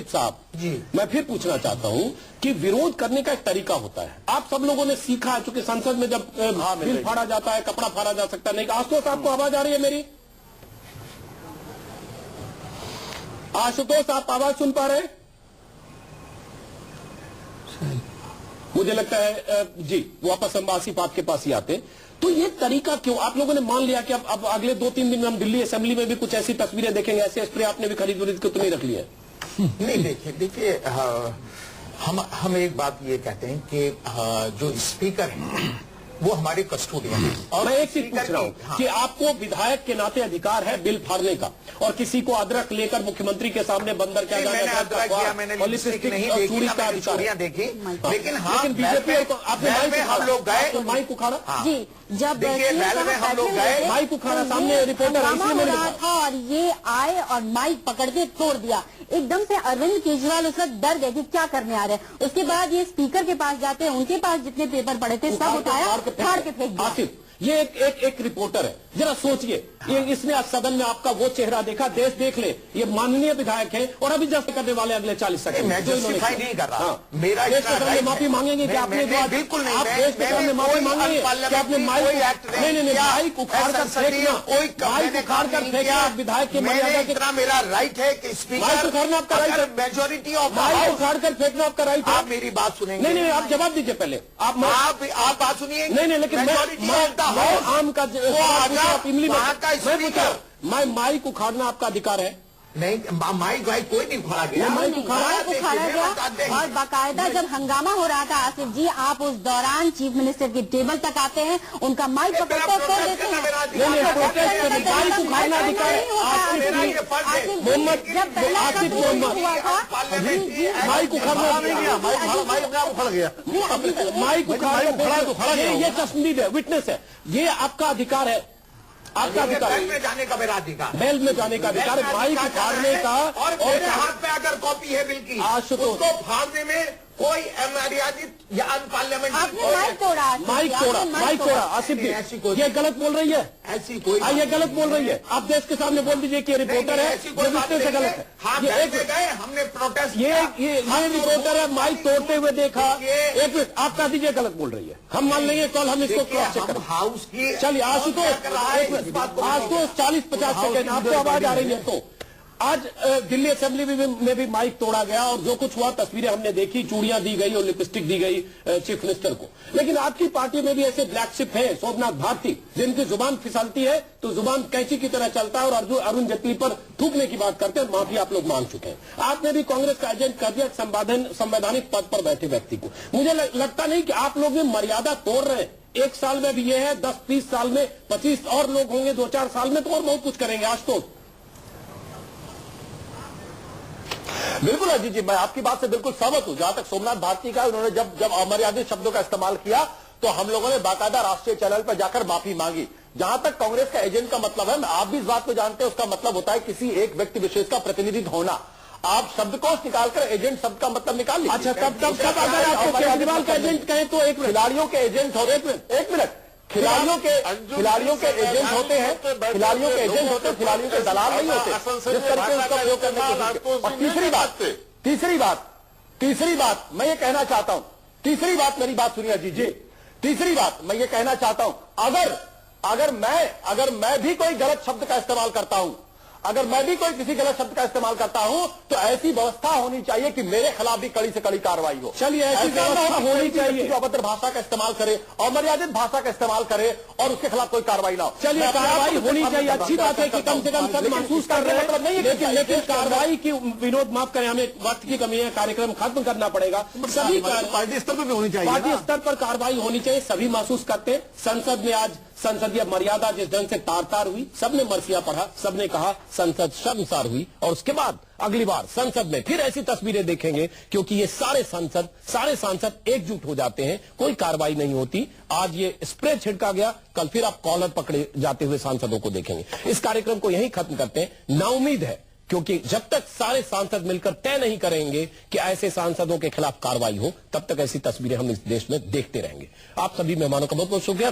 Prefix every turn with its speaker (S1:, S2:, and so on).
S1: साहब जी, मैं फिर पूछना चाहता हूं कि विरोध करने का एक तरीका होता है। आप सब लोगों ने सीखा है, चूंकि संसद में जब बिल फाड़ा जाता है, कपड़ा फाड़ा जा सकता नहीं। आशुतोष, आपको आवाज आ रही है मेरी? आशुतोष, आप आवाज सुन पा रहे हैं? मुझे लगता है जी, वापस हम आसिफ आपके पास ही आते। तो ये तरीका क्यों आप लोगों ने मान लिया कि अब अगले 2-3 दिन में हम दिल्ली असेंबली में भी कुछ ऐसी तस्वीरें देखेंगे, ऐसे स्प्रे आपने भी खरीद के तो नहीं रख लिया?
S2: नहीं, देखिए हम एक बात ये कहते हैं कि जो स्पीकर है वो हमारे कस्टोडियन है।
S1: और मैं एक चीज पूछ रहा हूं कि आपको विधायक के नाते अधिकार है बिल फाड़ने का, और किसी को अदरक लेकर मुख्यमंत्री के सामने बंदर क्या
S2: मैंने लिपस्टिक नहीं देखी, मैंने चोरियां देखी, लेकिन
S1: बीजेपी आपने
S2: हम लोग गए
S1: माइक उखाड़ा
S3: जी, जब
S2: रैली में हम लोग गए,
S1: माइक उखाड़ा, सामने रिपोर्टर
S3: हो रहा था और ये आए और माइक पकड़ के तोड़ दिया। एकदम से अरविंद केजरीवाल उस वक्त डर गए कि क्या करने आ रहे हैं। उसके बाद ये स्पीकर के पास जाते हैं, उनके पास जितने पेपर पड़े थे सब उठाया, फाड़ के फेंक दिया।
S1: आसिफ, ये एक रिपोर्टर है, जरा सोचिए, ये इसने आज सदन में आपका वो चेहरा देखा, देश देख ले, ये माननीय विधायक है और अभी जस्ट करने वाले अगले 40 सेकंड
S2: मैं जस्टिफाई नहीं कर रहा।
S1: मेरा देश के सामने माफी मांगेंगे कि आपने
S2: बिल्कुल नहीं,
S1: आप देश के सामने माफी मांगेंगे कि आपने माइक उखाड़ कर फेंकना, माइक उखाड़ कर फेंकना विधायक की मर्यादा के
S2: इतना मेरा राइट है कि स्पीकर
S1: माइक उखाड़ना आपका राइट है,
S2: मेजोरिटी ऑफ
S1: माइक उखाड़ कर फेंकना आपका राइट है।
S2: आप मेरी बात सुनेंगे?
S1: नहीं, आप जवाब दीजिए पहले। आप
S2: बात सुनिए।
S1: नहीं, लेकिन आम का इमली मैं माइक उखाड़ना आपका अधिकार है।
S2: नहीं, माइक कोई नहीं उखाड़ा गया,
S3: माइक उखाड़ा गया। और बाकायदा जब हंगामा हो रहा था आसिफ जी, आप उस दौरान चीफ मिनिस्टर की टेबल तक आते हैं, उनका माइक पकड़ते तोड़ देते हैं।
S1: माइक उखाड़ना अधिकार है।
S3: आसिफ हुआ था
S1: माइक उखाड़ना,
S2: उखड़ गया,
S1: माइक उखाड़ा, ये तस्वीर है, विटनेस है, ये आपका अधिकार है, आपका अधिकार है।
S2: बैल में जाने का मेरा अधिकार,
S1: बैल में जाने का अधिकार है, माइक उखाड़ने का।
S2: और मेरे हाथ पे अगर कॉपी है बिल की, उसको फाड़ने में कोई अमर्यादित या अनपार्लियामेंट्री
S1: माइक तोड़ा। आसिफ जी, ये गलत बोल रही है,
S2: ऐसी कोई
S1: ये गलत बोल रही है। आप देश के सामने बोल दीजिए कि रिपोर्टर है,
S2: ऐसी कोई बात
S1: से गलत है।
S2: हाँ, गए हमने प्रोटेस्ट,
S1: ये रिपोर्टर है, माइक तोड़ते हुए देखा। एक मिनट, आप कह दीजिए गलत बोल रही है, हम मान लेंगे, कल हम इसको क्रॉस चेक करें।
S2: हाउस की
S1: चलिए आशुतोष, 40-50 सेकेंड आपको आवाज आ रही है। तो आज दिल्ली असेंबली में भी माइक तोड़ा गया और जो कुछ हुआ तस्वीरें हमने देखी, चूड़ियां दी गई और लिपस्टिक दी गई चीफ मिनिस्टर को। लेकिन आपकी पार्टी में भी ऐसे ब्लैक शिप है, सोमनाथ भारती, जिनकी जुबान फिसलती है तो जुबान कैंची की तरह चलता है और अरुण जेटली पर थूकने की बात करते हैं। माफी आप लोग मांग चुके हैं। आपने भी कांग्रेस का एजेंट कर दिया संवैधानिक पद पर बैठे व्यक्ति को। मुझे लगता नहीं कि आप लोग मर्यादा तोड़ रहे हैं। 1 साल में भी ये है, 10-20 साल में 25 और लोग होंगे, 2-4 साल में तो और बहुत कुछ करेंगे। आशुतोष।
S4: बिल्कुल अजीत जी, मैं आपकी बात से बिल्कुल सहमत हूं। जहां तक सोमनाथ भारती का, उन्होंने जब अमर्यादित शब्दों का इस्तेमाल किया तो हम लोगों ने बाकायदा राष्ट्रीय चैनल पर जाकर माफी मांगी। जहां तक कांग्रेस का एजेंट का मतलब है, आप भी इस बात को जानते हैं, उसका मतलब होता है किसी एक व्यक्ति विशेष का प्रतिनिधित्व होना। आप शब्दकोश निकालकर एजेंट शब्द का मतलब निकाल लीजिए।
S1: अच्छा, तब अगर आपको केजरीवाल का एजेंट कहें तो एक
S4: खिलाड़ियों के एजेंट होते, एक मिनट, खिलाड़ियों के एजेंट होते हैं, खिलाड़ियों के एजेंट होते हैं, खिलाड़ियों के दलाल नहीं होते, जिस तरीके उसका प्रयोग करने की। और तीसरी बात मैं ये कहना चाहता हूं, तीसरी बात मेरी बात सुनिए अजीत जी, तीसरी बात मैं ये कहना चाहता हूं, अगर मैं भी कोई गलत शब्द का इस्तेमाल करता हूं, अगर मैं भी कोई किसी गलत शब्द का इस्तेमाल करता हूं तो ऐसी व्यवस्था होनी चाहिए कि मेरे खिलाफ भी कड़ी से कड़ी कार्रवाई हो।
S1: चलिए, ऐसी व्यवस्था होनी चाहिए।
S4: जो अभद्र भाषा का इस्तेमाल करे, अमर्यादित भाषा का इस्तेमाल करे और उसके खिलाफ कोई कार्रवाई ना हो।
S1: चलिए, कार्रवाई होनी चाहिए। अच्छी बात है कि कम से कम सब महसूस कर रहे हैं, नहीं, लेकिन कार्रवाई की, विनोद माफ करें, हमें वक्त की कमी है, कार्यक्रम खत्म करना पड़ेगा। सभी
S4: पार्टी स्तर पर भी होनी चाहिए,
S1: पार्टी स्तर पर कार्रवाई होनी चाहिए, सभी महसूस करते हैं। संसद में आज संसदीय मर्यादा जिस ढंग से तार हुई, सबने मरसिया पढ़ा, सबने कहा संसद शर्मसार हुई। और उसके बाद अगली बार संसद में फिर ऐसी तस्वीरें देखेंगे, क्योंकि ये सारे सांसद एकजुट हो जाते हैं, कोई कार्रवाई नहीं होती। आज ये स्प्रे छिड़का गया, कल फिर आप कॉलर पकड़े जाते हुए सांसदों को देखेंगे। इस कार्यक्रम को यहीं खत्म करते हैं। नाउम्मीद है, क्योंकि जब तक सारे सांसद मिलकर तय नहीं करेंगे कि ऐसे सांसदों के खिलाफ कार्रवाई हो, तब तक ऐसी तस्वीरें हम इस देश में देखते रहेंगे। आप सभी मेहमानों का बहुत बहुत शुक्रिया।